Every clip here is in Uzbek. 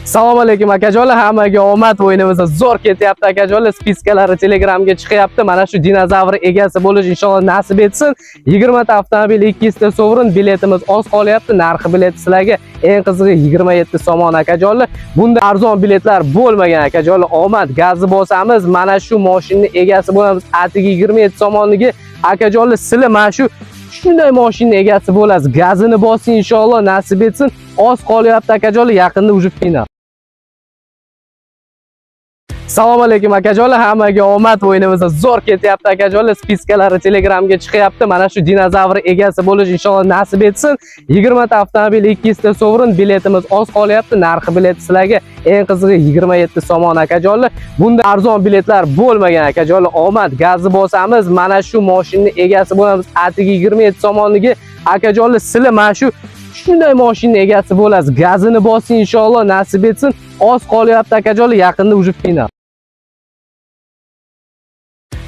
Assalomu alaykum akajonlar, hammaga omad. O'yinimiz zo'r ketyapti akajonlar. Spiskalari Telegramga chiqyapti. Mana shu dinozavr egasi bo'lish inshaalloh nasib etsin. 20 ta avtomobil, 200 ta sovrin, biletimiz oz qolyapti. Narxi bilet sizlarga eng qizig'i 27 somon akajonlar. Bunda arzon biletlar bo'lmagan akajonlar. Omad gazni bosamiz. Mana shu mashinaning egasi bo'lamiz. Atigi 27 somonnigi akajonlar, sizlar mana shu shunday mashinaning egasi bo'lasiz. Gazini bosing inshaalloh nasib etsin. Oz qolyapti akajonlar, yaqinda uje final. Assalomu alaykum akajonlar, hammaga omad. O'yinimiz zo'r ketyapti akajonlar. Spiskalari Telegramga chiqyapti. Mana shu dinozavr egasi bo'lish inshaalloh nasib etsin. 20 ta avtomobil, 200 ta sovrin, biletimiz oz qolyapti. Narxi bilet sizlarga eng qizig'i 27 somon akajonlar. Bunda arzon biletlar bo'lmagan akajonlar. Omad gazni bosamiz. Mana shu mashinaning egasi bo'lamiz. Atigi 27 somonnigi akajonlar, sizlar mana shu shunday mashinaning egasi bo'lasiz. Gazini bosing inshaalloh nasib etsin. Oz qolyapti akajonlar, yaqinda uje final.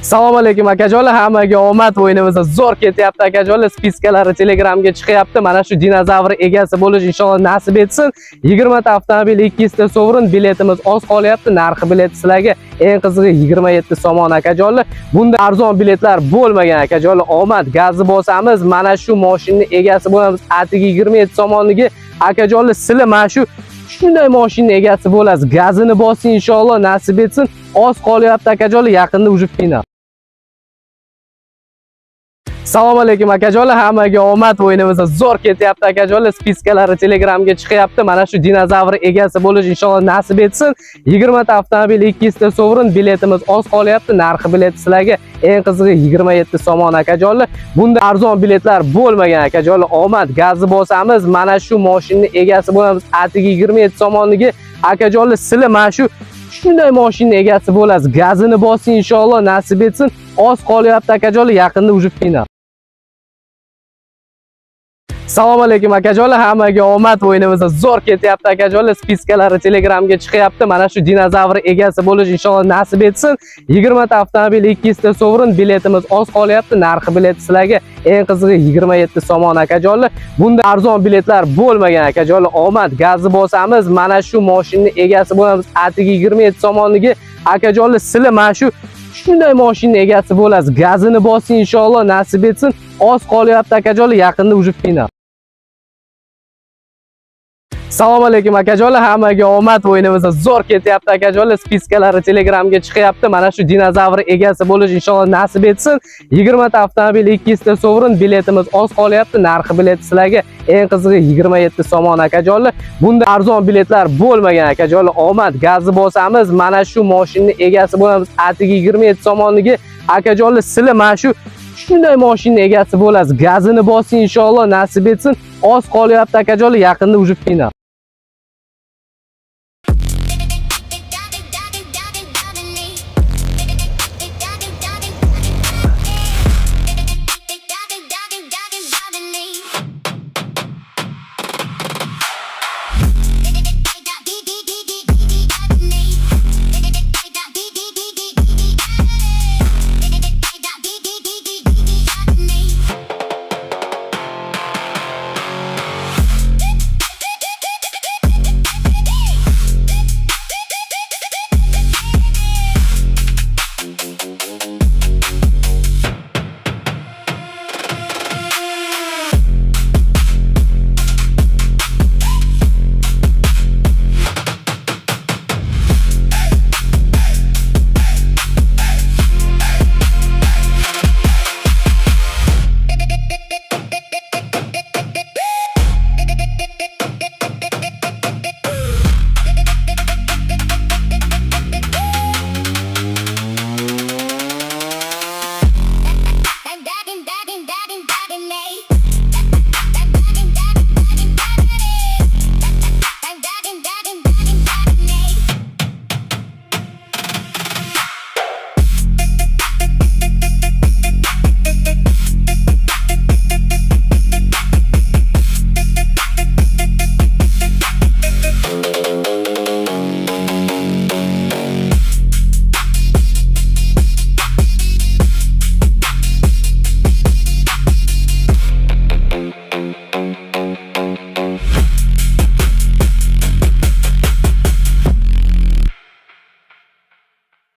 Assalomu alaykum akajonlar, hammaga omad. O'yinimiz zo'r ketyapti akajonlar. Spiskalari Telegramga chiqyapti. Mana shu dinozavr egasi bo'lish inshaalloh nasib etsin. 20 ta avtomobil, 200 ta sovrin, biletimiz oz qolyapti. Narxi bilet sizlarga eng qizig'i 27 somon akajonlar. Bunda arzon biletlar bo'lmagan akajonlar. Omad gazni bosamiz. Mana shu mashinaning egasi bo'lamiz. Atigi 27 somonnigi akajonlar, sizlar mana shu shunday mashinaning egasi bo'lasiz. Gazini bosing inshaalloh nasib etsin. Oz qolyapti akajonlar, yaqinda uje final. Assalomu alaykum akajonlar, hammaga omad. O'yinimiz zo'r ketyapti akajonlar. Spiskalari Telegramga chiqyapti. Mana shu dinozavr egasi bo'lish inshaalloh nasib etsin. 20 ta avtomobil, 200 ta sovrin, biletimiz oz qolyapti. Narxi bilet sizlarga eng qizig'i 27 somon akajonlar. Bunda arzon biletlar bo'lmagan akajonlar. Omad gazni bosamiz. Mana shu mashinaning egasi bo'lamiz. Atigi 27 somonnigi akajonlar, sizlar mana shu shunday mashinaning egasi bo'lasiz. Gazini bosing inshaalloh nasib etsin. Oz qolyapti akajonlar, yaqinda uje final. Assalomu alaykum akajonlar, hammaga omad. O'yinimiz zo'r ketyapti akajonlar. Spiskalari Telegramga chiqyapti. Mana shu dinozavr egasi bo'lish inshaalloh nasib etsin. 20 ta avtomobil, 200 ta sovrin, biletimiz oz qolyapti. Narxi bilet sizlarga eng qizig'i 27 somon akajonlar. Bunda arzon biletlar bo'lmagan akajonlar. Omad gazni bosamiz. Mana shu mashinaning egasi bo'lamiz. Atigi 27 somonnigi akajonlar, sizlar mana shu shunday mashinaning egasi bo'lasiz. Gazini bosing inshaalloh nasib etsin. Oz qolyapti akajonlar, yaqinda uje final. Assalomu alaykum akajonlar, hammaga omad. O'yinimiz zo'r ketyapti akajonlar. Spiskalari Telegramga chiqyapti. Mana shu dinozavr egasi bo'lish inshaalloh nasib etsin. 20 ta avtomobil, 200 ta sovrin, biletimiz oz qolyapti. Narxi bilet sizlarga eng qizig'i 27 somon akajonlar. Bunda arzon biletlar bo'lmagan akajonlar. Omad gazni bosamiz. Mana shu mashinaning egasi bo'lamiz. Atigi 27 somonnigi akajonlar, sizlar mana shu shunday mashinaning egasi bo'lasiz. Gazini bosing inshaalloh nasib etsin. Oz qolyapti akajonlar, yaqinda uje final.